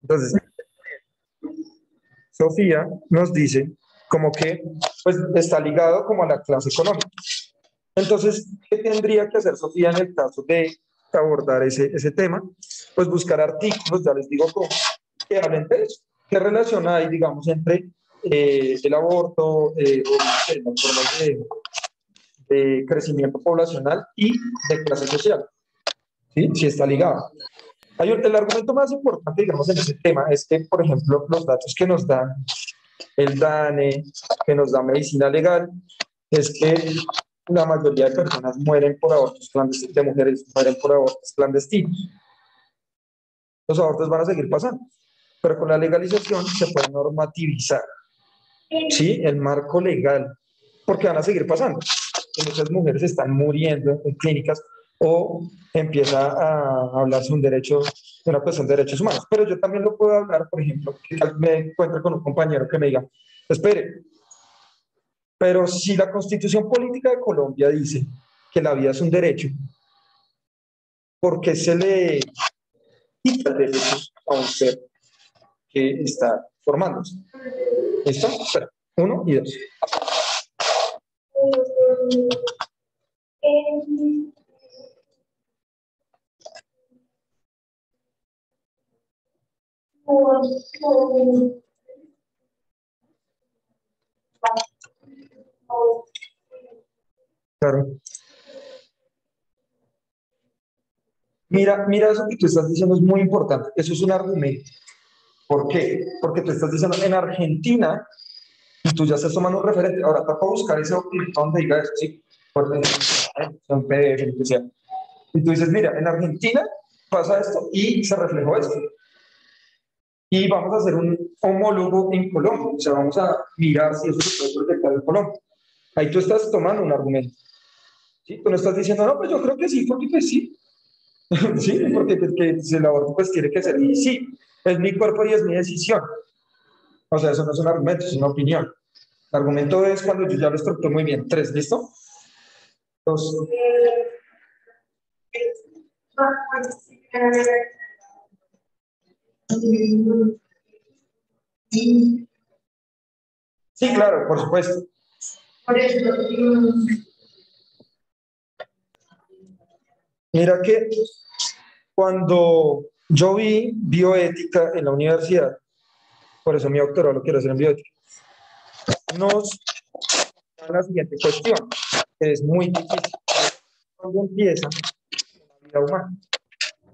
Entonces, Sofía nos dice como que pues, está ligado como a la clase económica. Entonces, ¿qué tendría que hacer Sofía en el caso de abordar ese tema? Pues buscar artículos, ya les digo cómo, que hablen de eso. ¿Qué relación hay, digamos, entre el aborto o las formas de crecimiento poblacional y de clase social? ¿Sí? Si está ligado. El argumento más importante, digamos, en ese tema es que, por ejemplo, los datos que nos dan el DANE, que nos da medicina legal, es que la mayoría de personas mueren por abortos clandestinos, de mujeres mueren por abortos clandestinos. Los abortos van a seguir pasando, pero con la legalización se puede normativizar, ¿sí? El marco legal, porque van a seguir pasando. Y muchas mujeres están muriendo en clínicas o empieza a hablarse un derecho, de una cuestión de derechos humanos. Pero yo también lo puedo hablar, por ejemplo, que me encuentro con un compañero que me diga, espere, pero si la Constitución Política de Colombia dice que la vida es un derecho, ¿por qué se le quita el derecho a un ser que está formándose? ¿Listo? Espera. 1 y 2. Claro. Mira, eso que tú estás diciendo es muy importante. Eso es un argumento. ¿Por qué? Porque tú estás diciendo en Argentina y tú ya estás tomando un referente. Ahora, te puedo buscar ese documento donde diga eso, sí, son PDF, lo que sea. Y tú dices, mira, en Argentina pasa esto y se reflejó esto. Y vamos a hacer un homólogo en Colombia. O sea, vamos a mirar si eso se puede proyectar en Colombia. Ahí tú estás tomando un argumento. ¿Sí? Tú no estás diciendo, no, pues yo creo que sí, porque pues sí. Sí, porque pues, que si el aborto pues tiene que ser. Y sí, es mi cuerpo y es mi decisión. O sea, eso no es un argumento, es una opinión. El argumento es cuando yo ya lo estructuré muy bien. 3, ¿listo? 2. Sí, claro, por supuesto. Mira que cuando yo vi bioética en la universidad, por eso mi doctorado lo quiero hacer en bioética, nos da la siguiente cuestión, que es muy difícil. ¿Cuándo empieza una vida humana?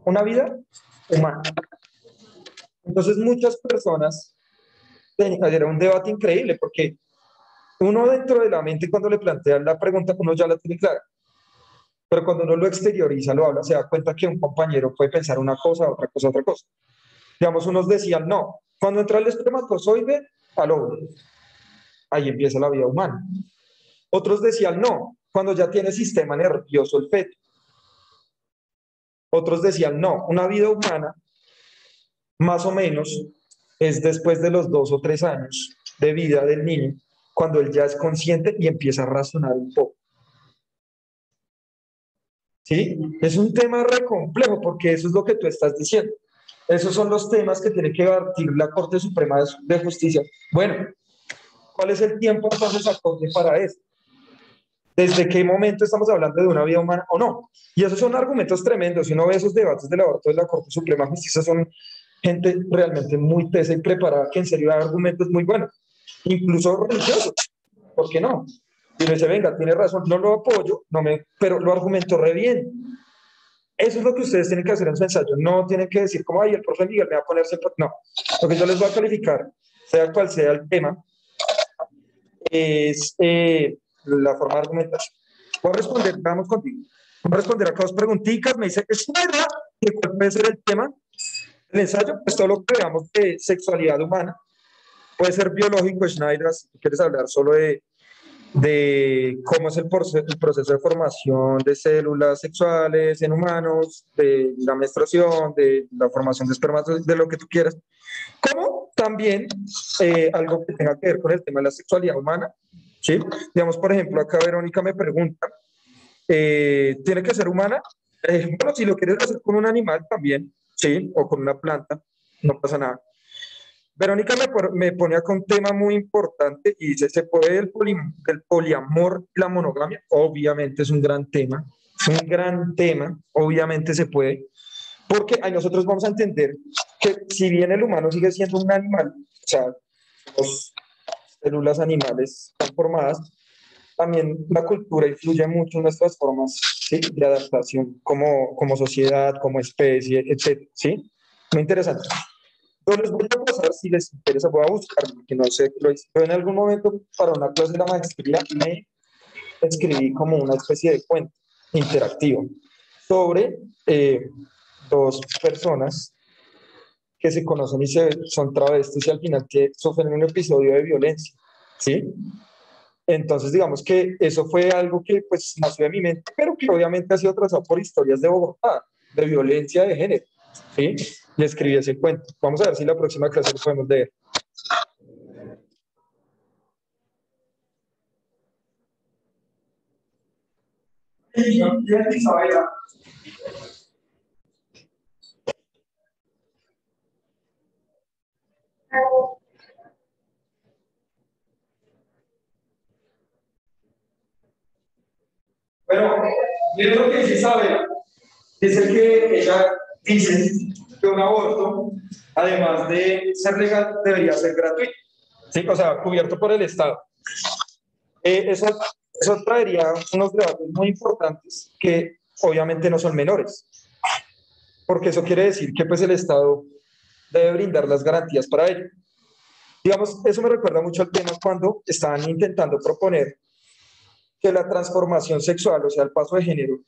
Una vida humana. Entonces muchas personas, era un debate increíble, porque uno dentro de la mente cuando le plantean la pregunta, uno ya la tiene clara. Pero cuando uno lo exterioriza, lo habla, se da cuenta que un compañero puede pensar una cosa, otra cosa, otra cosa. Digamos, unos decían, no, cuando entra el espermatozoide al óvulo, ahí empieza la vida humana. Otros decían, no, cuando ya tiene sistema nervioso el feto. Otros decían, no, una vida humana, más o menos, es después de los 2 o 3 años de vida del niño, cuando él ya es consciente y empieza a razonar un poco. ¿Sí? Es un tema re complejo porque eso es lo que tú estás diciendo. Esos son los temas que tiene que debatir la Corte Suprema de Justicia. Bueno, ¿cuál es el tiempo entonces acorde para eso? ¿Desde qué momento estamos hablando de una vida humana o no? Y esos son argumentos tremendos. Si uno ve esos debates del aborto de la Corte Suprema de Justicia, son gente realmente muy tesa y preparada que en serio da argumentos muy buenos, incluso religiosos. ¿Por qué no? Y uno dice, venga, tiene razón, no lo apoyo, pero lo argumento re bien. Eso es lo que ustedes tienen que hacer en su ensayo. No tienen que decir como, ay, el profe Miguel me va a poner siempre. No. Lo que yo les voy a calificar, sea cual sea el tema, es la forma de argumentación. Voy a responder, vamos contigo. Voy a responder acá 2 preguntitas. Me dice que es verdad que cuál puede ser el tema del ensayo. Pues todo lo que veamos de sexualidad humana puede ser biológico, Schneider, si quieres hablar solo de cómo es el proceso de formación de células sexuales en humanos, de la menstruación, de la formación de espermatozoides, de lo que tú quieras. Como también algo que tenga que ver con el tema de la sexualidad humana, ¿sí? Digamos, por ejemplo, acá Verónica me pregunta, ¿tiene que ser humana? Bueno, si lo quieres hacer con un animal también, ¿sí? O con una planta. no pasa nada. Verónica me pone acá un tema muy importante y dice, ¿se puede el poliamor y la monogamia? Obviamente es un gran tema, es un gran tema, obviamente se puede, porque ahí nosotros vamos a entender que si bien el humano sigue siendo un animal, o sea, las células animales están formadas, también la cultura influye mucho en nuestras formas, ¿sí?, de adaptación como sociedad, como especie, etc. ¿Sí? Muy interesante. Yo les voy a pasar, si les interesa, voy a buscar, que no sé, lo hice. Pero en algún momento para una clase de la maestría me escribí como una especie de cuento interactivo sobre dos personas que se conocen y son travestis y al final que sufren un episodio de violencia, ¿sí? Entonces, digamos que eso fue algo que pues nació de mi mente, pero que obviamente ha sido trazado por historias de Bogotá, de violencia de género, ¿sí? Y escribí ese cuento. Vamos a ver si la próxima clase lo podemos leer. Bueno, miren lo que dice Isabel. Dice que ella dice que un aborto, además de ser legal, debería ser gratuito, ¿sí? O sea, cubierto por el Estado. Eso traería unos debates muy importantes que obviamente no son menores, porque eso quiere decir que pues el Estado debe brindar las garantías para ello. Digamos, eso me recuerda mucho al tema cuando estaban intentando proponer que la transformación sexual, o sea, el paso de género,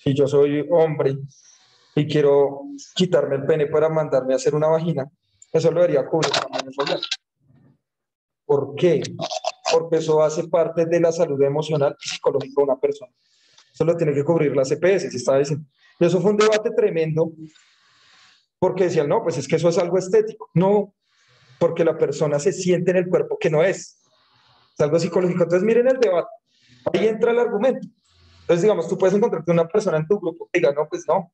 si yo soy hombre y quiero quitarme el pene para mandarme a hacer una vagina, eso lo debería cubrir también el gobierno. ¿Por qué? Porque eso hace parte de la salud emocional y psicológica de una persona. Eso lo tiene que cubrir la CPS, se estaba diciendo. Y eso fue un debate tremendo porque decían, no, pues es que eso es algo estético. No, porque la persona se siente en el cuerpo que no es. Es algo psicológico. Entonces miren el debate. Ahí entra el argumento. Entonces, digamos, tú puedes encontrarte una persona en tu grupo que diga, no, pues no,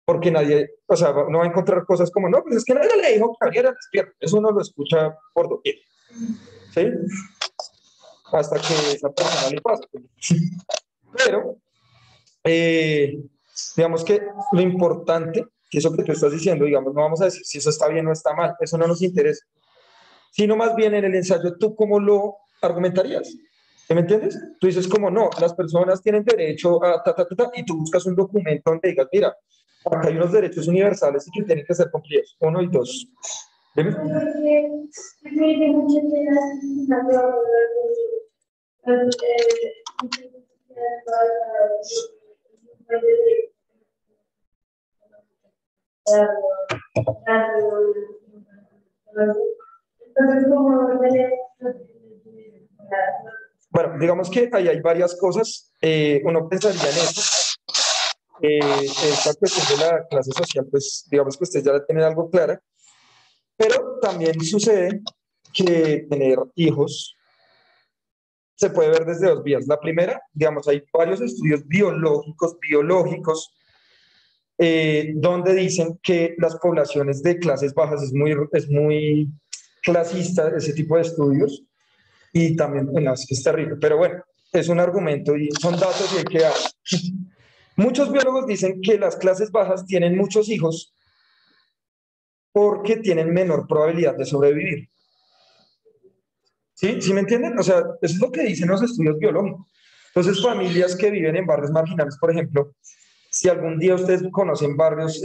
porque nadie, o sea, no va a encontrar cosas como, no, pues es que nadie le dijo que abriera despierto. Eso uno lo escucha por doquier, ¿sí? Hasta que esa persona le pasa. Pero, eh, digamos que lo importante, que eso que tú estás diciendo, digamos, no vamos a decir si eso está bien o está mal, eso no nos interesa, sino más bien en el ensayo, ¿tú cómo lo argumentarías? ¿Sí me entiendes? Tú dices como no, las personas tienen derecho a y tú buscas un documento donde digas, mira, acá hay unos derechos universales y que tienen que ser cumplidos. Uno y dos. ¿Dime? Bueno, digamos que ahí hay varias cosas. Uno pensaría en eso. Esta cuestión de la clase social, pues digamos que ustedes ya la tienen algo clara, pero también sucede que tener hijos se puede ver desde dos vías. La primera, digamos, hay varios estudios biológicos, donde dicen que las poblaciones de clases bajas es muy clasista ese tipo de estudios y también, bueno, es terrible, pero bueno, es un argumento y son datos y hay que dar. Muchos biólogos dicen que las clases bajas tienen muchos hijos porque tienen menor probabilidad de sobrevivir. ¿Sí? ¿Sí me entienden? O sea, eso es lo que dicen los estudios biológicos. Entonces, familias que viven en barrios marginales, por ejemplo, si algún día ustedes conocen barrios,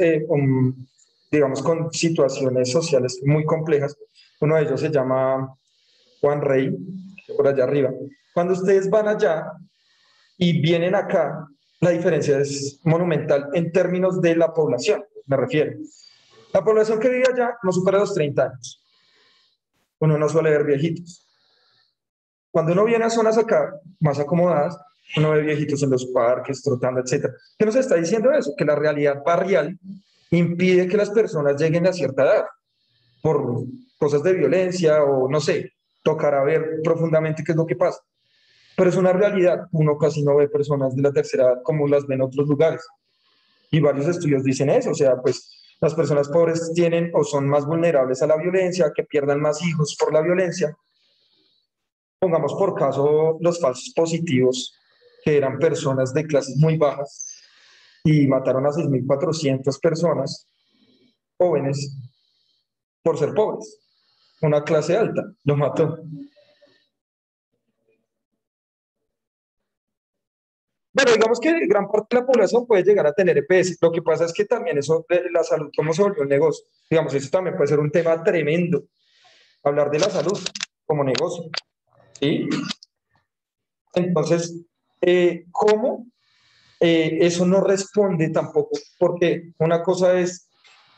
digamos, con situaciones sociales muy complejas, uno de ellos se llama Juan Rey, por allá arriba. Cuando ustedes van allá y vienen acá, la diferencia es monumental en términos de la población, me refiero. La población que vive allá no supera los 30 años. Uno no suele ver viejitos. Cuando uno viene a zonas acá más acomodadas, uno ve viejitos en los parques, trotando, etcétera. ¿Qué nos está diciendo eso? Que la realidad barrial impide que las personas lleguen a cierta edad por cosas de violencia o no sé, tocará ver profundamente qué es lo que pasa. Pero es una realidad. Uno casi no ve personas de la tercera edad como las ven en otros lugares. Y varios estudios dicen eso. O sea, pues las personas pobres tienen o son más vulnerables a la violencia, que pierdan más hijos por la violencia. Pongamos por caso los falsos positivos, que eran personas de clases muy bajas y mataron a 6.400 personas jóvenes por ser pobres. Una clase alta lo mató. Bueno, digamos que gran parte de la población puede llegar a tener EPS. Lo que pasa es que también eso de la salud, cómo se volvió un negocio. Digamos, eso también puede ser un tema tremendo. Hablar de la salud como negocio. ¿Sí? Entonces, ¿cómo? Eso no responde tampoco, porque una cosa es,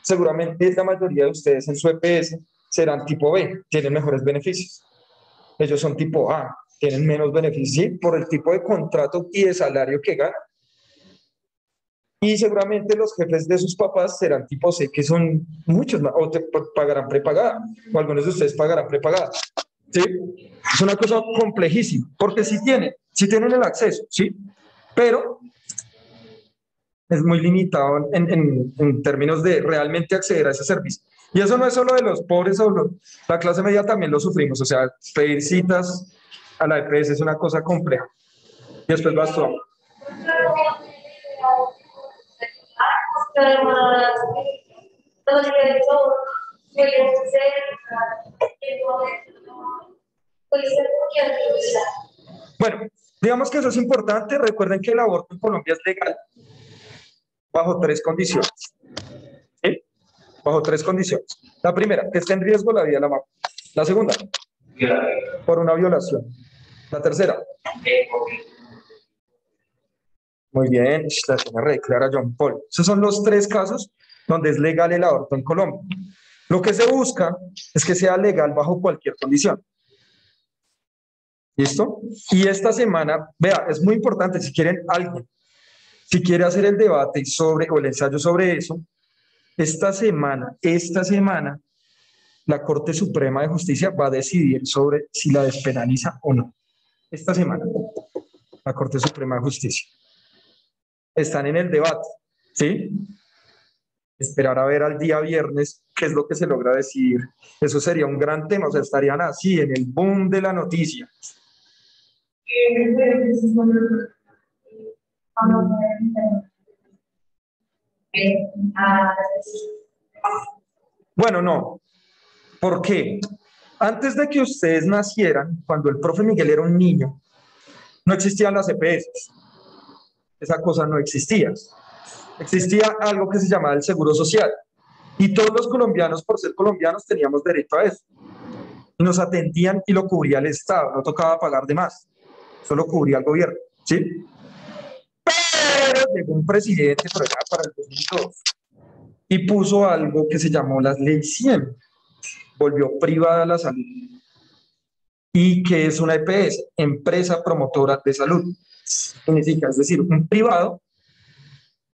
seguramente la mayoría de ustedes en su EPS serán tipo B, tienen mejores beneficios. Ellos son tipo A, tienen menos beneficios, ¿sí? Por el tipo de contrato y de salario que ganan. Y seguramente los jefes de sus papás serán tipo C, que son muchos más, o te pagarán prepagada, o algunos de ustedes pagarán prepagada. ¿Sí? Es una cosa complejísima, porque sí tienen el acceso, ¿sí? Pero es muy limitado en términos de realmente acceder a ese servicio. Y eso no es solo de los pobres, la clase media también lo sufrimos, o sea, pedir citas a la EPS es una cosa compleja. Y después vas tú. Bueno, digamos que eso es importante. Recuerden que el aborto en Colombia es legal bajo tres condiciones. ¿Sí? Bajo tres condiciones. La primera, que esté en riesgo la vida de la mamá. La segunda, por una violación. La tercera. Muy bien, la tiene re clara John Paul. Esos son los tres casos donde es legal el aborto en Colombia. Lo que se busca es que sea legal bajo cualquier condición. ¿Listo? Y esta semana, vea, es muy importante, si quieren alguien, si quiere hacer el debate sobre, o el ensayo sobre eso, esta semana, la Corte Suprema de Justicia va a decidir sobre si la despenaliza o no. Esta semana, la Corte Suprema de Justicia. Están en el debate, ¿sí? Esperar a ver al día viernes qué es lo que se logra decidir. Eso sería un gran tema, o sea, estarían así en el boom de la noticia. Bueno, no. ¿Por qué? Antes de que ustedes nacieran, cuando el profe Miguel era un niño, no existían las EPS. Esa cosa no existía. Existía algo que se llamaba el Seguro Social. Y todos los colombianos, por ser colombianos, teníamos derecho a eso. Y nos atendían y lo cubría el Estado, no tocaba pagar de más. Solo cubría el gobierno, ¿sí? Pero llegó un presidente por allá para el 2002 y puso algo que se llamó la Ley 100. Volvió privada la salud. ¿Y qué es una EPS? Empresa Promotora de Salud. Significa, es decir, un privado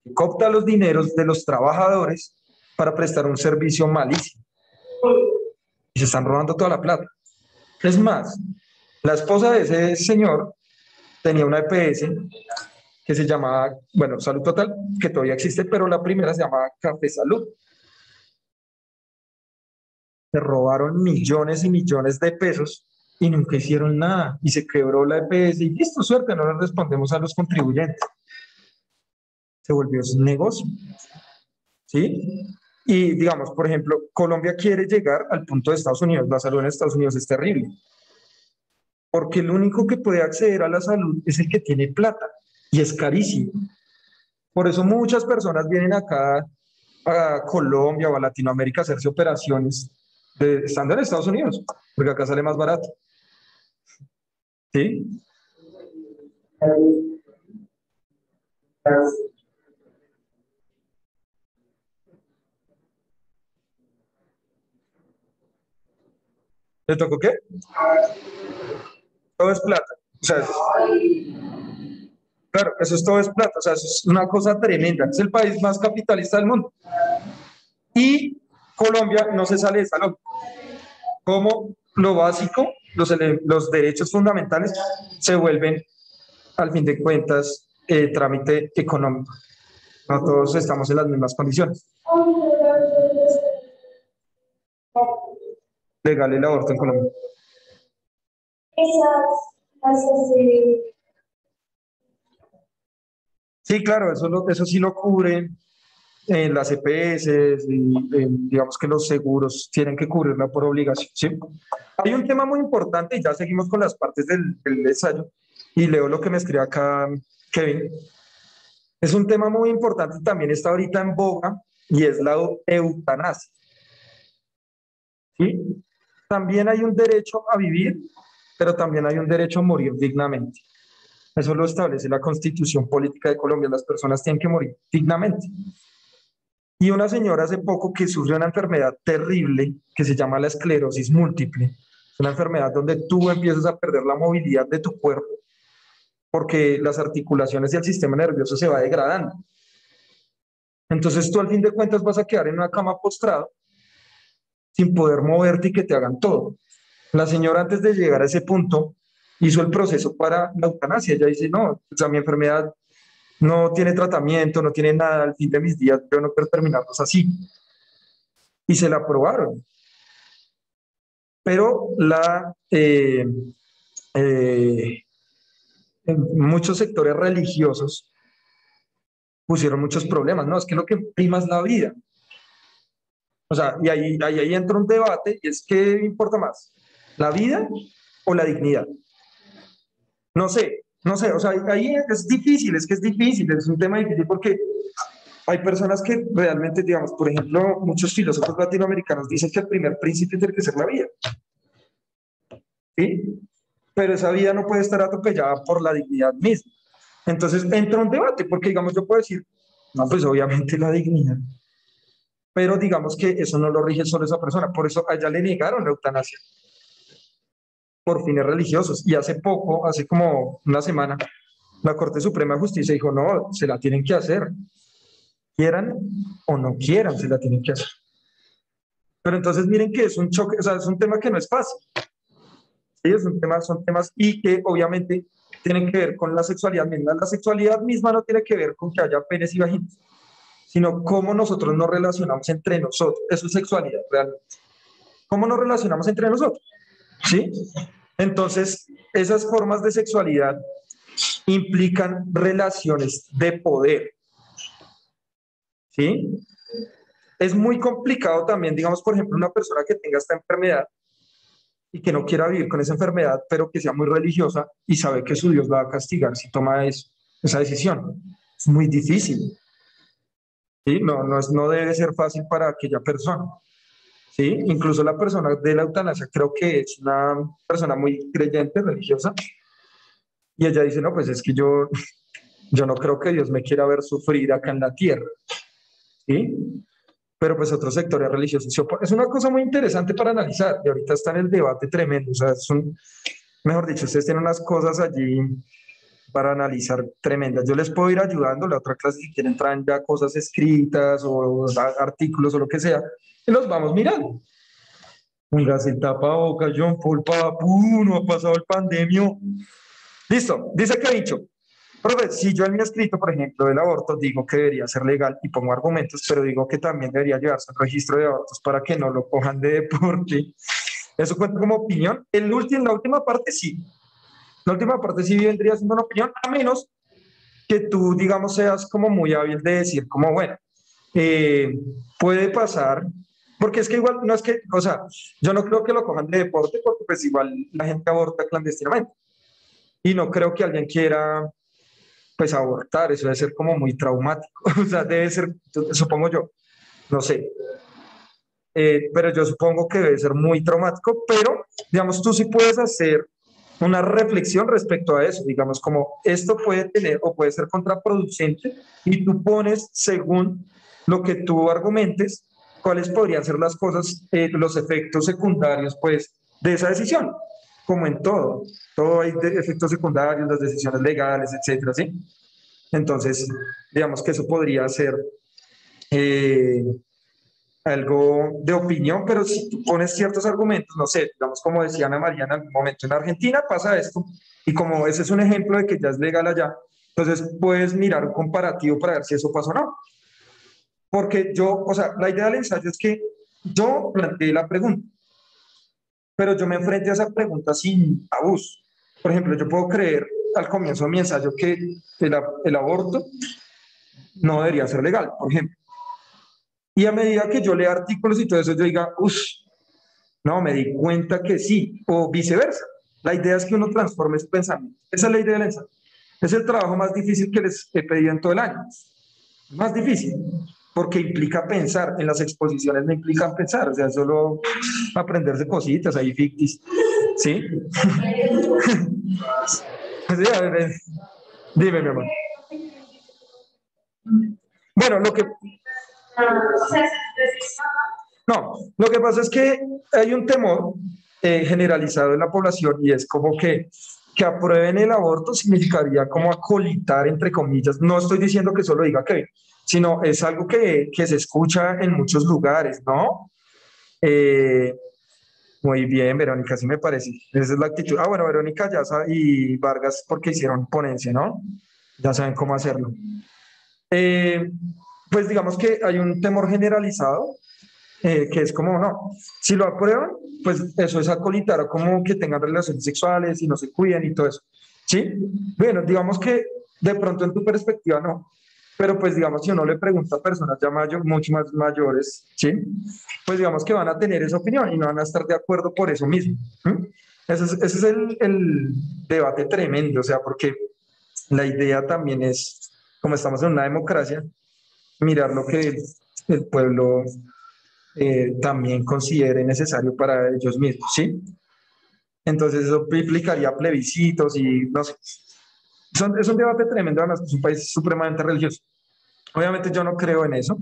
que copta los dineros de los trabajadores para prestar un servicio malísimo. Y se están robando toda la plata. Es más, la esposa de ese señor tenía una EPS que se llamaba, bueno, Salud Total, que todavía existe, pero la primera se llamaba Café Salud. Se robaron millones y millones de pesos y nunca hicieron nada. Y se quebró la EPS y listo, suerte, no le respondemos a los contribuyentes. Se volvió un negocio. ¿Sí? Y digamos, por ejemplo, Colombia quiere llegar al punto de Estados Unidos. La salud en Estados Unidos es terrible. Porque el único que puede acceder a la salud es el que tiene plata. Y es carísimo. Por eso muchas personas vienen acá a Colombia o a Latinoamérica a hacerse operaciones estando en Estados Unidos, porque acá sale más barato. ¿Sí? ¿Le tocó qué? Todo es plata. O sea, claro, eso es todo es plata. O sea, eso es una cosa tremenda. Es el país más capitalista del mundo. Y Colombia no se sale de esa lógica. Como lo básico, los derechos fundamentales se vuelven, al fin de cuentas, trámite económico. No todos estamos en las mismas condiciones. legal el aborto en Colombia. Sí, claro, eso sí lo cubre las EPS, y, digamos que los seguros tienen que cubrirla por obligación, ¿sí? Hay un tema muy importante, y ya seguimos con las partes del ensayo, y leo lo que me escribe acá Kevin. Es un tema muy importante, también está ahorita en boga, y es la eutanasia, ¿sí? También hay un derecho a vivir, pero también hay un derecho a morir dignamente. Eso lo establece la Constitución Política de Colombia. Las personas tienen que morir dignamente. Y una señora hace poco que sufrió una enfermedad terrible que se llama la esclerosis múltiple. Es una enfermedad donde tú empiezas a perder la movilidad de tu cuerpo porque las articulaciones y el sistema nervioso se va degradando. Entonces tú al fin de cuentas vas a quedar en una cama postrado sin poder moverte y que te hagan todo. La señora antes de llegar a ese punto hizo el proceso para la eutanasia. Ella dice, no, o sea, mi enfermedad no tiene tratamiento, no tiene nada, al fin de mis días yo no quiero terminarlos así. Y se la aprobaron. Pero eh, en muchos sectores religiosos pusieron muchos problemas, ¿no? Es que lo que prima es la vida. O sea, y ahí entra un debate, y es ¿qué importa más? ¿La vida o la dignidad? No sé, o sea, ahí es difícil, es que es difícil, es un tema difícil porque hay personas que realmente, digamos, por ejemplo, muchos filósofos latinoamericanos dicen que el primer principio tiene que ser la vida, ¿sí? Pero esa vida no puede estar atropellada por la dignidad misma. Entonces entra un debate, porque digamos, yo puedo decir, no, pues obviamente la dignidad, pero digamos que eso no lo rige solo esa persona, por eso a ella le negaron la eutanasia por fines religiosos. Y hace poco, hace como una semana, la Corte Suprema de Justicia dijo, no, se la tienen que hacer, quieran o no quieran, se la tienen que hacer. Pero entonces miren que es un choque, o sea, es un tema que no es fácil. ¿Sí? Son temas y que obviamente tienen que ver con la sexualidad misma. La sexualidad misma no tiene que ver con que haya penes y vaginas, sino cómo nosotros nos relacionamos entre nosotros. Eso es sexualidad, realmente. ¿Cómo nos relacionamos entre nosotros? ¿Sí? Entonces, esas formas de sexualidad implican relaciones de poder. ¿Sí? Es muy complicado también, digamos, por ejemplo, una persona que tenga esta enfermedad y que no quiera vivir con esa enfermedad, pero que sea muy religiosa y sabe que su Dios la va a castigar si toma esa decisión. Es muy difícil. ¿Sí? No debe ser fácil para aquella persona. ¿Sí? Incluso la persona de la eutanasia creo que es una persona muy creyente, religiosa, y ella dice, no, pues es que yo no creo que Dios me quiera ver sufrir acá en la tierra. ¿Sí? Pero pues otros sectores religiosos es una cosa muy interesante para analizar, y ahorita está en el debate tremendo, o sea, mejor dicho, ustedes tienen unas cosas allí para analizar tremendas. Yo les puedo ir ayudando, la otra clase si quieren traen ya cosas escritas o artículos o lo que sea, y los vamos mirando. Póngase el tapabocas, John Paul, papu, no ha pasado el pandemio. Listo, dice que ha dicho. Profe, si yo en mi escrito, por ejemplo, del aborto, digo que debería ser legal y pongo argumentos, pero digo que también debería llevarse un registro de abortos para que no lo cojan de deporte. Eso cuenta como opinión. La última parte sí. La última parte sí vendría siendo una opinión, a menos que tú, digamos, seas como muy hábil de decir, como, bueno, eh, puede pasar, porque es que igual, no es que, o sea, yo no creo que lo cojan de deporte, porque pues igual la gente aborta clandestinamente. Y no creo que alguien quiera pues abortar, eso debe ser como muy traumático, o sea, debe ser, supongo yo, no sé, pero yo supongo que debe ser muy traumático, pero digamos, tú sí puedes hacer una reflexión respecto a eso, digamos, como esto puede tener o puede ser contraproducente y tú pones según lo que tú argumentes, cuáles podrían ser las cosas, los efectos secundarios, pues, de esa decisión, como en todo hay efectos secundarios, las decisiones legales, etcétera, ¿sí? Entonces, digamos que eso podría ser eh, algo de opinión, pero si tú pones ciertos argumentos, no sé, digamos como decía Ana María en algún momento, en Argentina pasa esto, y como ese es un ejemplo de que ya es legal allá, entonces puedes mirar un comparativo para ver si eso pasa o no. Porque yo, o sea, la idea del ensayo es que yo planteé la pregunta, pero yo me enfrenté a esa pregunta sin tabús. Por ejemplo, yo puedo creer al comienzo de mi ensayo que el aborto no debería ser legal, por ejemplo. Y a medida que yo lea artículos y todo eso, yo diga, uff, no, me di cuenta que sí, o viceversa. La idea es que uno transforme ese pensamiento. Esa es la idea del ensayo. Es el trabajo más difícil que les he pedido en todo el año. Más difícil, porque implica pensar. En las exposiciones no implican pensar, o sea, solo aprenderse cositas ahí ficticias. ¿Sí? Sí, a ver, dime, mi amor. Bueno, no, lo que pasa es que hay un temor generalizado en la población y es como que aprueben el aborto significaría como acolitar, entre comillas. No estoy diciendo que solo diga que, sino es algo que se escucha en muchos lugares, ¿no? Eh, Muy bien, Verónica, sí me parece. Esa es la actitud. Ah, bueno, Verónica ya sabe, y Vargas porque hicieron ponencia, ¿no? Ya saben cómo hacerlo. Eh, pues digamos que hay un temor generalizado que es como, no, si lo aprueban, pues eso es acolitar o como que tengan relaciones sexuales y no se cuiden y todo eso. ¿Sí? Bueno, digamos que de pronto en tu perspectiva no, pero pues digamos si uno le pregunta a personas ya mucho más mayores, ¿sí? Pues digamos que van a tener esa opinión y no van a estar de acuerdo por eso mismo. ¿Sí? Ese es el debate tremendo, o sea, porque la idea también es, como estamos en una democracia, mirar lo que el pueblo también considere necesario para ellos mismos, ¿sí? Entonces eso implicaría plebiscitos y no sé. Es un debate tremendo, además es un país supremamente religioso. Obviamente yo no creo en eso,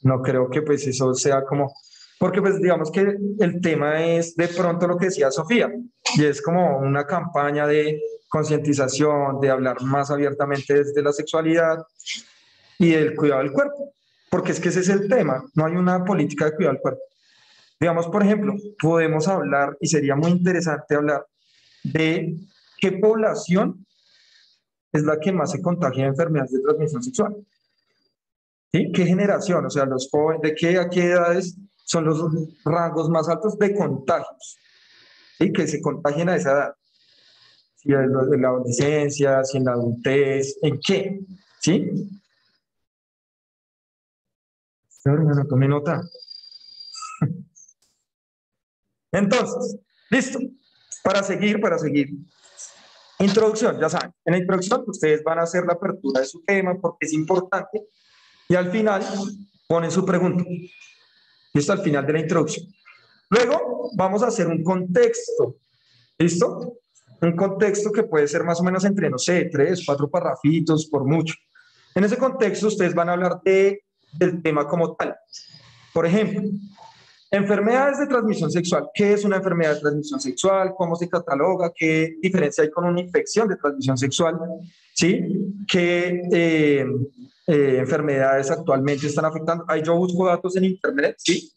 no creo que pues eso sea como, porque pues digamos que el tema es de pronto lo que decía Sofía, y es como una campaña de concientización, de hablar más abiertamente desde la sexualidad y del cuidado del cuerpo, porque es que ese es el tema, no hay una política de cuidado del cuerpo. Digamos, por ejemplo, podemos hablar, y sería muy interesante hablar, de qué población es la que más se contagia de enfermedades de transmisión sexual. ¿Sí? ¿Qué generación? O sea, los jóvenes, ¿de qué a qué edades son los rangos más altos de contagios? ¿Sí? Que se contagien a esa edad. Si en la adolescencia, si en la adultez, ¿en qué? ¿Sí? Hermano, tome nota. Entonces, listo. Para seguir. Introducción, ya saben, en la introducción ustedes van a hacer la apertura de su tema porque es importante y al final ponen su pregunta. Listo, al final de la introducción. Luego vamos a hacer un contexto, ¿listo? Un contexto que puede ser más o menos entre, no sé, 3, 4 parrafitos por mucho. En ese contexto ustedes van a hablar del tema como tal. Por ejemplo, enfermedades de transmisión sexual. ¿Qué es una enfermedad de transmisión sexual? ¿Cómo se cataloga? ¿Qué diferencia hay con una infección de transmisión sexual? ¿Sí? ¿Qué enfermedades actualmente están afectando? Ahí yo busco datos en internet, ¿sí?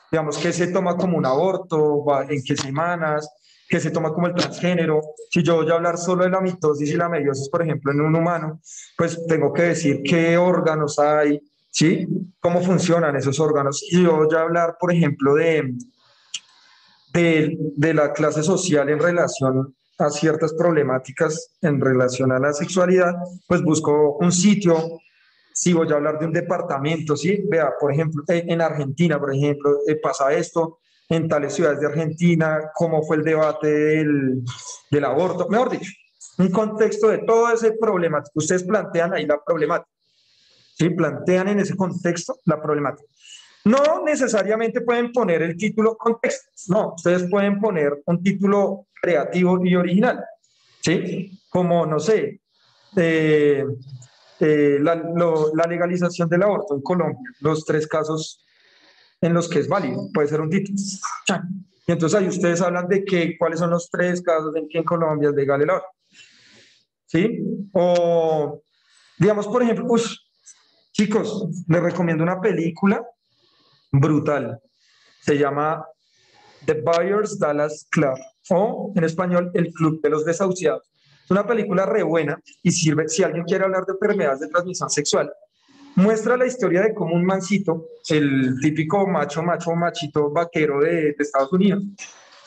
Digamos, ¿qué se toma como un aborto? ¿En qué semanas? ¿Qué se toma como el transgénero? Si yo voy a hablar solo de la mitosis y la meiosis, por ejemplo, en un humano, pues tengo que decir qué órganos hay, ¿sí? ¿Cómo funcionan esos órganos? Y yo voy a hablar, por ejemplo, de la clase social en relación a ciertas problemáticas en relación a la sexualidad, pues busco un sitio. Si voy a hablar de un departamento, ¿sí? Vea, por ejemplo, en Argentina, por ejemplo, pasa esto, en tales ciudades de Argentina, cómo fue el debate del aborto, mejor dicho, un contexto de todo ese problemático. Ustedes plantean ahí la problemática, ¿sí? Plantean en ese contexto la problemática. No necesariamente pueden poner el título contexto, no, ustedes pueden poner un título creativo y original, ¿sí? Como, no sé, eh, la legalización del aborto en Colombia, los 3 casos en los que es válido, puede ser un título. Y entonces ahí ustedes hablan de cuáles son los 3 casos en que en Colombia es legal el aborto, ¿sí? O, digamos, por ejemplo, chicos, les recomiendo una película brutal. Se llama The Buyers Dallas Club o en español El Club de los Desahuciados. Es una película re buena y sirve si alguien quiere hablar de enfermedades de transmisión sexual. Muestra la historia de cómo un mancito, el típico machito vaquero de Estados Unidos,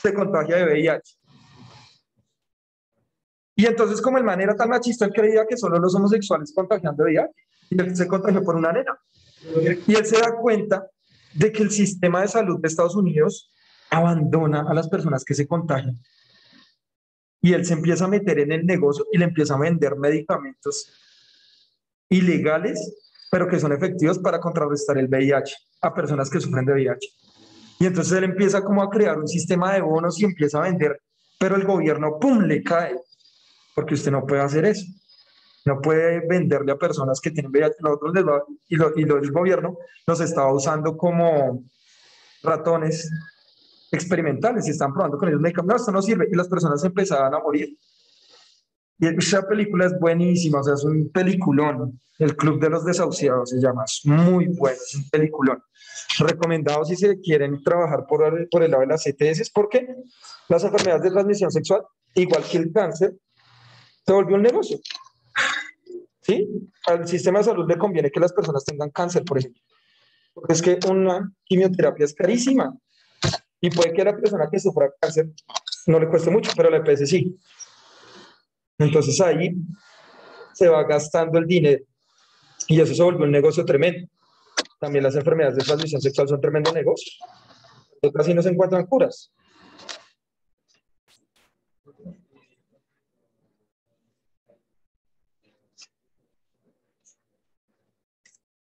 se contagia de VIH. Y entonces, como el man era tan machista, él creía que solo los homosexuales contagian de VIH. Y él se contagió por una nena. Y él se da cuenta de que el sistema de salud de Estados Unidos abandona a las personas que se contagian. Y él se empieza a meter en el negocio y le empieza a vender medicamentos ilegales, pero que son efectivos para contrarrestar el VIH a personas que sufren de VIH. Y entonces él empieza como a crear un sistema de bonos y empieza a vender, pero el gobierno, ¡pum!, le cae, porque usted no puede hacer eso. No puede venderle a personas que tienen VIH. Nosotros les va, el gobierno los estaba usando como ratones experimentales y están probando con ellos medicamentos. No, esto no sirve. Y las personas empezaban a morir. Y esa película es buenísima, o sea, es un peliculón. El Club de los Desahuciados se llama, es muy bueno, es un peliculón. Recomendado si se quieren trabajar por el lado de las ETS, porque las enfermedades de transmisión sexual, igual que el cáncer, se volvió un negocio. ¿Sí? Al sistema de salud le conviene que las personas tengan cáncer, por ejemplo. Porque es que una quimioterapia es carísima. Y puede que a la persona que sufra cáncer no le cueste mucho, pero a la EPS sí. Entonces ahí se va gastando el dinero. Y eso se volvió un negocio tremendo. También las enfermedades de transmisión sexual son tremendo negocio. Pero casi no se encuentran curas.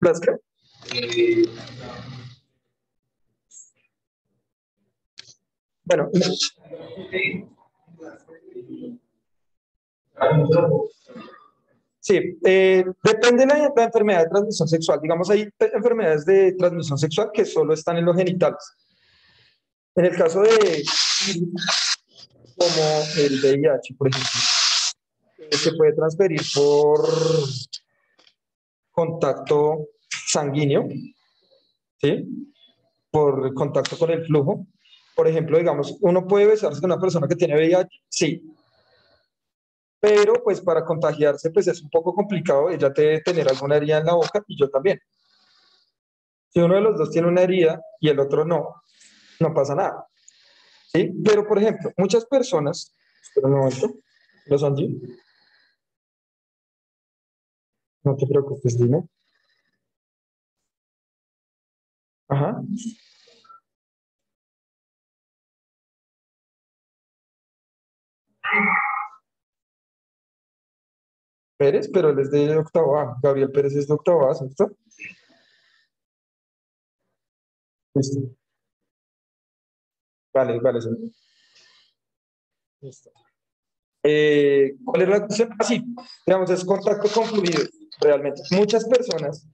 ¿Las qué? Bueno, sí, depende de la enfermedad de transmisión sexual. Digamos, hay enfermedades de transmisión sexual que solo están en los genitales. En el caso de como el VIH, por ejemplo, se puede transferir por contacto sanguíneo, ¿sí? Por contacto con el flujo. Por ejemplo, digamos, uno puede besarse con una persona que tiene VIH, sí, pero pues para contagiarse pues es un poco complicado, ella debe tener alguna herida en la boca y yo también. Si uno de los dos tiene una herida y el otro no, no pasa nada, ¿sí? Pero, por ejemplo, muchas personas, espera un momento, los Angie, no te preocupes, dime. Ajá. Pérez, pero él es de octavo A. Gabriel Pérez es de octavo A, ¿cierto? Listo. Vale, vale, sí. Listo. ¿Cuál es la cuestión? Así, digamos, es contacto con fluidos, realmente. Muchas personas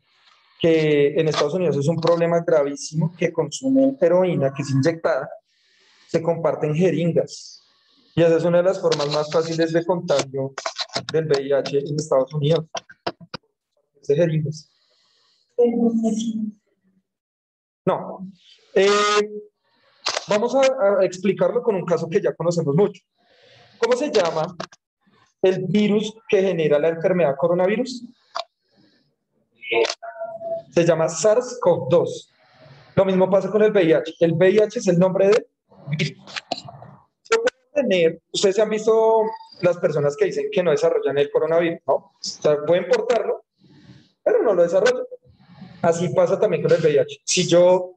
que en Estados Unidos es un problema gravísimo que consumen heroína que es inyectada, se comparten jeringas. Y esa es una de las formas más fáciles de contagio del VIH en Estados Unidos. De jeringas. No. Eh, vamos a explicarlo con un caso que ya conocemos mucho. ¿Cómo se llama el virus que genera la enfermedad coronavirus? Se llama SARS-CoV-2. Lo mismo pasa con el VIH. El VIH es el nombre de virus. Tener, ustedes han visto las personas que dicen que no desarrollan el coronavirus, ¿no? O sea, pueden portarlo, pero no lo desarrollan. Así pasa también con el VIH. Si yo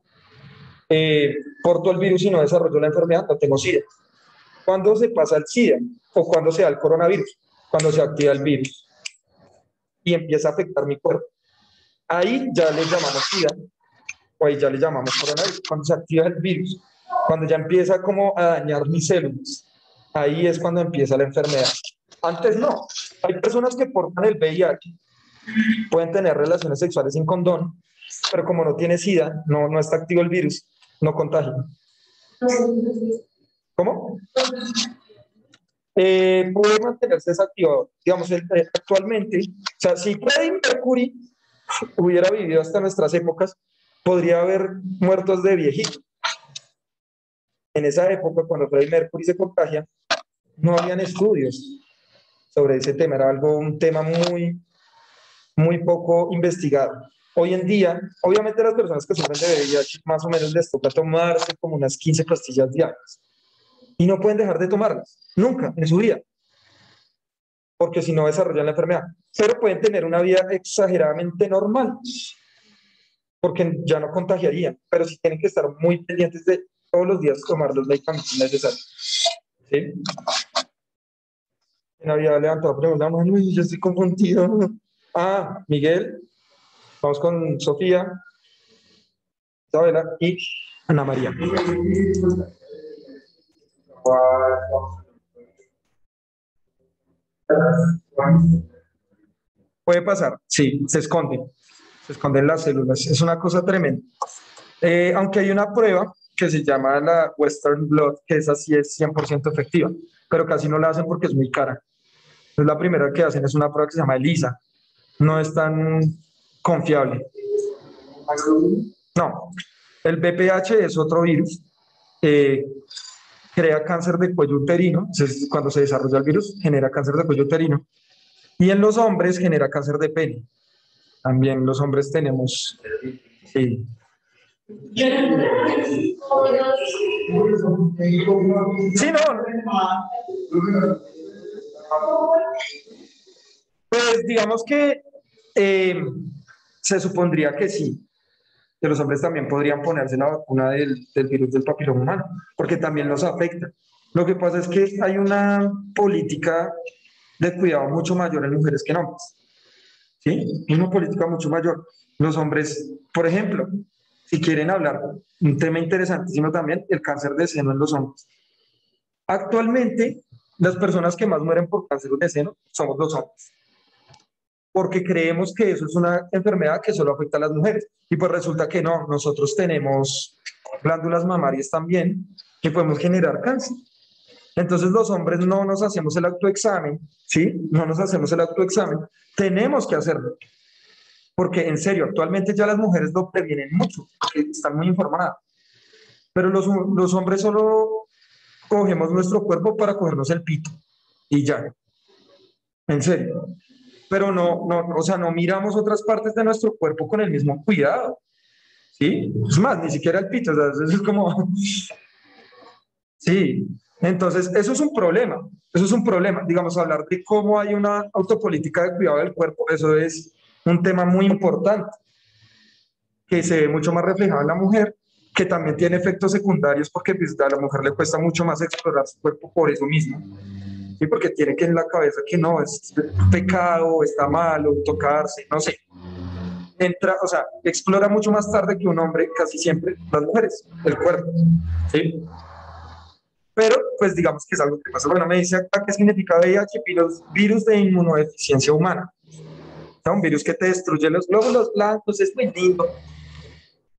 porto el virus y no desarrollo la enfermedad, no tengo SIDA. ¿Cuándo se pasa el SIDA? ¿O cuándo se da el coronavirus? Cuando se activa el virus y empieza a afectar mi cuerpo. Ahí ya le llamamos SIDA, o ahí ya le llamamos coronavirus. Cuando se activa el virus, cuando ya empieza como a dañar mis células, ahí es cuando empieza la enfermedad. Antes no. Hay personas que portan el VIH, pueden tener relaciones sexuales sin condón, pero como no tiene SIDA, no está activo el virus, no contagia. ¿Cómo? Puede mantenerse desactivado. Digamos, actualmente, o sea, si Freddie Mercury hubiera vivido hasta nuestras épocas, podría haber muertos de viejito. En esa época, cuando Freddie Mercury se contagia, no habían estudios sobre ese tema, era un tema muy poco investigado. Hoy en día, obviamente las personas que sufren de VIH más o menos les toca tomarse como unas 15 pastillas diarias. y no pueden dejar de tomarlas, nunca en su vida, porque si no desarrollan la enfermedad. Pero pueden tener una vida exageradamente normal, porque ya no contagiarían, pero sí tienen que estar muy pendientes de todos los días tomar los medicamentos necesarios. ¿Sí? En había levantado pregunta, mano, y yo estoy confundido. Ah, Miguel, vamos con Sofía, Isabela y Ana María. Puede pasar, sí, se esconden las células, es una cosa tremenda. Aunque hay una prueba que se llama la Western Blot, que esa sí es 100% efectiva, pero casi no la hacen porque es muy cara. Es la primera que hacen, es una prueba que se llama ELISA, no es tan confiable. No, el BPH es otro virus, eh, crea cáncer de cuello uterino, cuando se desarrolla el virus genera cáncer de cuello uterino, y en los hombres genera cáncer de pene. También los hombres tenemos, sí. Sí, no. Pues digamos que eh, se supondría que sí, que los hombres también podrían ponerse la vacuna del virus del papiloma humano, porque también los afecta. Lo que pasa es que hay una política de cuidado mucho mayor en mujeres que en hombres. ¿Sí? Una política mucho mayor. Los hombres, por ejemplo, si quieren hablar, un tema interesantísimo también, el cáncer de seno en los hombres. Actualmente, las personas que más mueren por cáncer de seno somos los hombres, porque creemos que eso es una enfermedad que solo afecta a las mujeres. Y pues resulta que no, nosotros tenemos glándulas mamarias también que podemos generar cáncer. Entonces los hombres no nos hacemos el autoexamen, ¿sí? No nos hacemos el autoexamen. Tenemos que hacerlo. Porque en serio, actualmente ya las mujeres lo previenen mucho, porque están muy informadas. Pero los hombres solo cogemos nuestro cuerpo para cogernos el pito. Y ya, en serio. Pero o sea, no miramos otras partes de nuestro cuerpo con el mismo cuidado. ¿Sí? Es más, ni siquiera el pito. O sea, eso es como... Sí. Entonces, eso es un problema. Eso es un problema. Digamos, hablar de cómo hay una autopolítica de cuidado del cuerpo, eso es un tema muy importante, que se ve mucho más reflejado en la mujer, que también tiene efectos secundarios porque pues, a la mujer le cuesta mucho más explorar su cuerpo por eso mismo. ¿Sí? Porque tiene que en la cabeza que no, es pecado, está malo, tocarse, no sé. Entra, o sea, explora mucho más tarde que un hombre, casi siempre, las mujeres, el cuerpo. ¿Sí? Pero, pues digamos que es algo que pasa. Bueno, me dice acá qué significa VIH, virus de inmunodeficiencia humana. O sea, un virus que te destruye los glóbulos blancos, es muy lindo.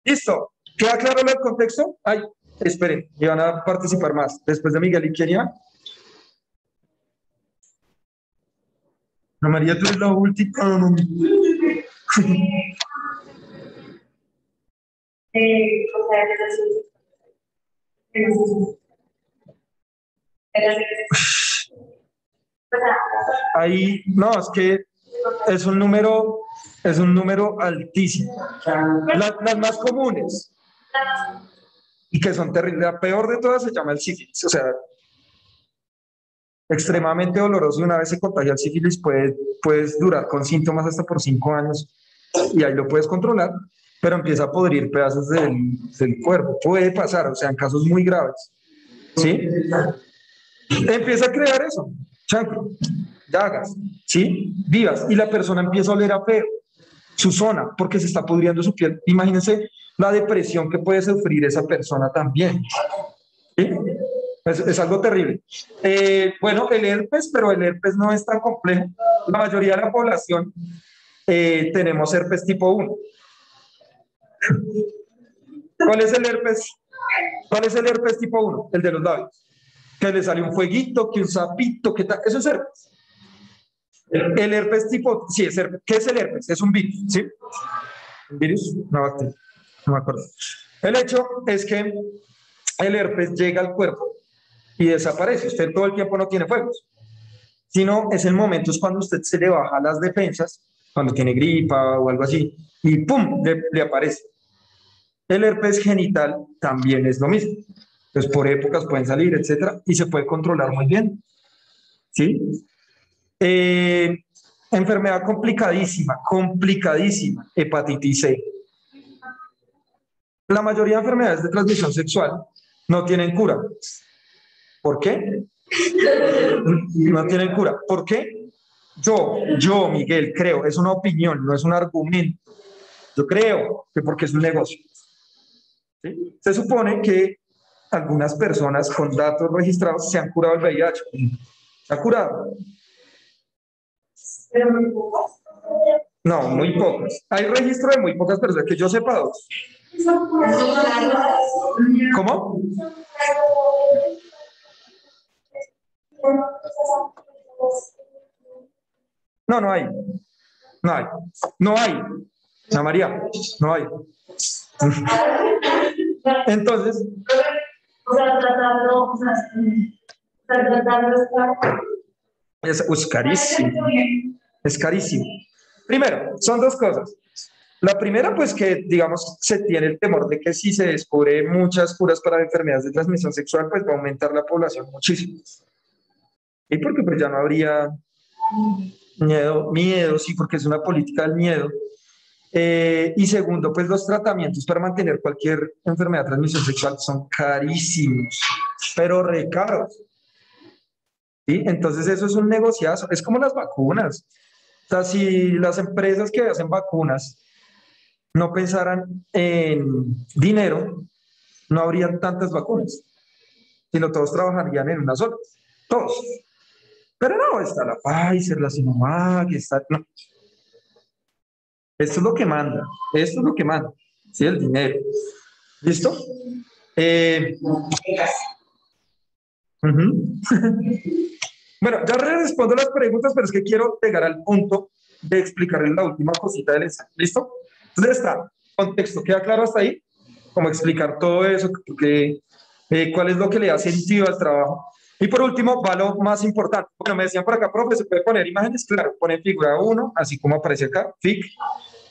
Listo. ¿Queda claro el contexto? Ay, esperen, y van a participar más. Después de Miguel y Kenia. No, María, tú eres la última. Ahí, no, es que es un número altísimo. Las más comunes y que son terribles, la peor de todas se llama el sífilis, o sea, extremadamente doloroso y una vez se contagia el sífilis puedes durar con síntomas hasta por 5 años y ahí lo puedes controlar, pero empieza a podrir pedazos del cuerpo. Puede pasar, o sea, en casos muy graves. ¿Sí? Empieza a crear eso, chancro, llagas, ¿sí? Vivas, y la persona empieza a oler a feo, su zona, porque se está pudriendo su piel. Imagínense la depresión que puede sufrir esa persona también. ¿Sí? Es algo terrible. Bueno, el herpes, pero el herpes no es tan complejo. La mayoría de la población tenemos herpes tipo 1. ¿Cuál es el herpes? ¿Cuál es el herpes tipo 1? El de los labios. Que le sale un fueguito, que un sapito, que tal. Eso es herpes. El herpes tipo, sí, es herpes. ¿Qué es el herpes? Es un virus, ¿sí? ¿Un virus? Una bacteria. No me acuerdo. El hecho es que el herpes llega al cuerpo y desaparece. Usted todo el tiempo no tiene fuegos, sino es el momento, es cuando usted se le baja las defensas, cuando tiene gripa o algo así, y ¡pum! Le aparece. El herpes genital también es lo mismo. pues por épocas pueden salir, etcétera, y se puede controlar muy bien, ¿sí? Enfermedad complicadísima, complicadísima, hepatitis C. La mayoría de enfermedades de transmisión sexual no tienen cura. ¿Por qué? No tienen cura. ¿Por qué? Yo, Miguel, creo, es una opinión, no es un argumento. Yo creo que porque es un negocio. ¿Sí? Se supone que algunas personas con datos registrados se han curado el VIH. ¿Se ha curado? Pero muy pocos. No, muy pocos. Hay registro de muy pocas personas, que yo sepa dos. ¿Cómo? No, no hay. No hay. No hay. Ana María, no hay. Entonces. Es carísimo. Es carísimo. Primero, son dos cosas. La primera, pues que, digamos, se tiene el temor de que si se descubre muchas curas para enfermedades de transmisión sexual, pues va a aumentar la población muchísimo. Y porque pues ya no habría miedo, sí, porque es una política del miedo. Y segundo, pues los tratamientos para mantener cualquier enfermedad de transmisión sexual son carísimos, pero re caros. ¿Sí? Entonces eso es un negociazo, es como las vacunas. O sea, si las empresas que hacen vacunas no pensaran en dinero, no habrían tantas vacunas, sino todos trabajarían en una sola, todos. Pero no, está la Pfizer, la Sinovac, está... No. Esto es lo que manda, esto es lo que manda, ¿sí? El dinero. ¿Listo? Bueno, ya respondo las preguntas, pero es que quiero llegar al punto de explicarles la última cosita del ensayo. ¿Listo? Entonces está, contexto, ¿queda claro hasta ahí? Como explicar todo eso, cuál es lo que le da sentido al trabajo. Y por último, va lo más importante. Bueno, me decían por acá, profe, ¿se puede poner imágenes? Claro, ponen figura 1, así como aparece acá, FIC,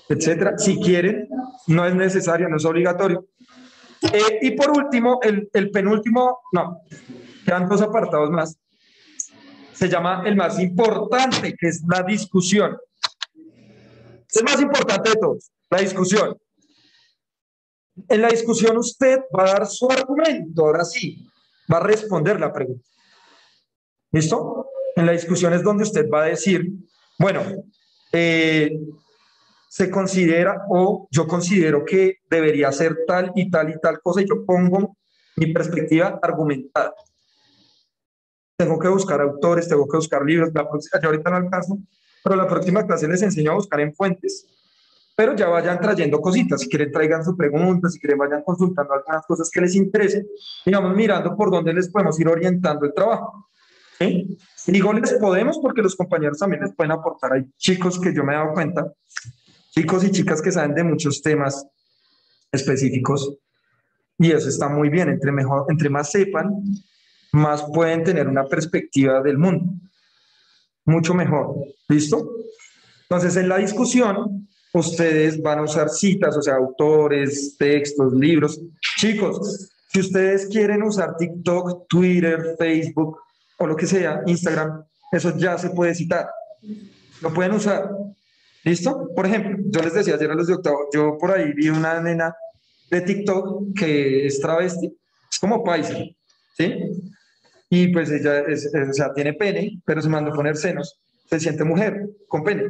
etcétera. Si quieren, no es necesario, no es obligatorio. Y por último, el penúltimo, no, quedan dos apartados más. Se llama el más importante, que es la discusión. Es el más importante de todos, la discusión. En la discusión usted va a dar su argumento, ahora sí, va a responder la pregunta. ¿Listo? En la discusión es donde usted va a decir, bueno, se considera o yo considero que debería ser tal y tal y tal cosa y yo pongo mi perspectiva argumentada. Tengo que buscar autores, tengo que buscar libros, yo ahorita no alcanzo, pero la próxima clase les enseño a buscar en fuentes, pero ya vayan trayendo cositas, si quieren traigan sus preguntas, si quieren vayan consultando algunas cosas que les interesen, y vamos mirando por dónde les podemos ir orientando el trabajo. ¿Sí? Y digo les podemos porque los compañeros también les pueden aportar. Hay chicos que yo me he dado cuenta, chicos y chicas que saben de muchos temas específicos, y eso está muy bien, entre más sepan, más pueden tener una perspectiva del mundo, mucho mejor. ¿Listo? Entonces, en la discusión, ustedes van a usar citas, o sea, autores, textos, libros. Chicos, si ustedes quieren usar TikTok, Twitter, Facebook o lo que sea, Instagram, eso ya se puede citar. Lo pueden usar. ¿Listo? Por ejemplo, yo les decía ayer a los de octavo, yo por ahí vi una nena de TikTok que es travesti, es como paisa, ¿sí? Y pues ella o sea, tiene pene, pero se mandó a poner senos, se siente mujer con pene.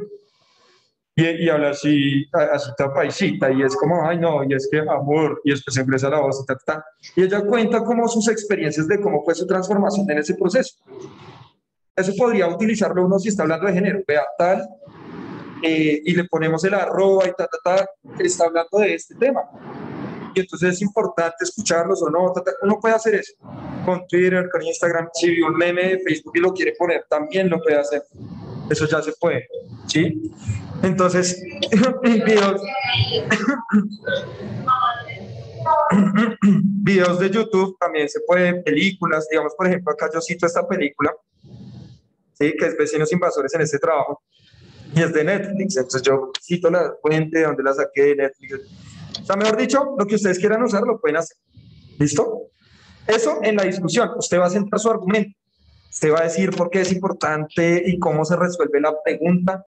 Y habla así tan paisita, y es como, ay no, y es que amor, y después empieza la voz, y ella cuenta como sus experiencias de cómo fue su transformación en ese proceso. Eso podría utilizarlo uno si está hablando de género, vea tal, y le ponemos el arroba y está hablando de este tema. Y entonces es importante escucharlos o no, uno puede hacer eso con Twitter, con Instagram, si vio un meme de Facebook y lo quiere poner, también lo puede hacer. Eso ya se puede, ¿sí? Entonces, videos, videos de YouTube también se puede, películas, digamos, por ejemplo, acá yo cito esta película, ¿sí? Que es Vecinos Invasores en este trabajo, y es de Netflix, entonces yo cito la fuente donde la saqué de Netflix. O sea, mejor dicho, lo que ustedes quieran usar lo pueden hacer. ¿Listo? Eso en la discusión, usted va a centrar su argumento, usted va a decir por qué es importante y cómo se resuelve la pregunta,